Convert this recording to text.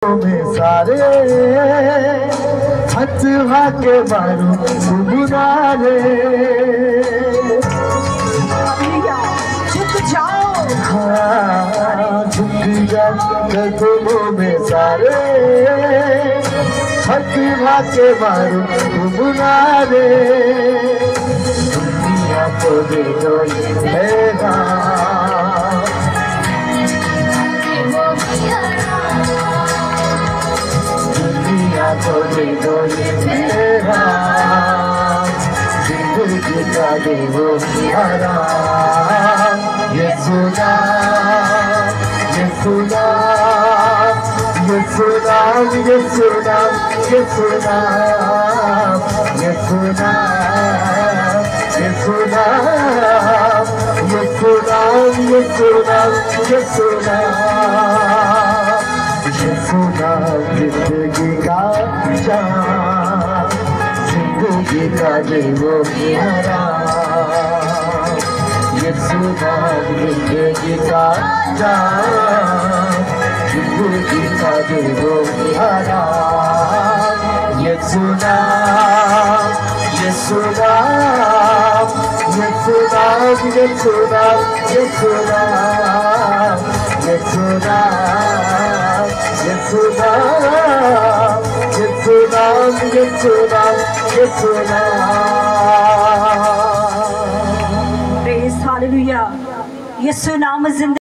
में सारे हथवा के मारू बुनारे झुक जाओ झुक जा कदमों में सारे हथवा के मारू बुनारे दुनिया को दे दो मेरा को दे दो मेरा जिंदगी का दे वो प्यारा ये सुना ये सुना ये सुना ये सुना ये सुना ये सुना ये सुना ये सुना ये सुना ये सुना ये सुना जिंदगी का जान जिंदगी का दे वो प्यारा ये सुना जिंदगी का जान जिंदगी का दे वो प्यारा ये सुना ये सुना ये सुना ये सुना ये सुना ये सुना ये सुना ये सुना ये सुना ये सुना प्रेज़ हालेलुया। यीशु नाम जिंदगी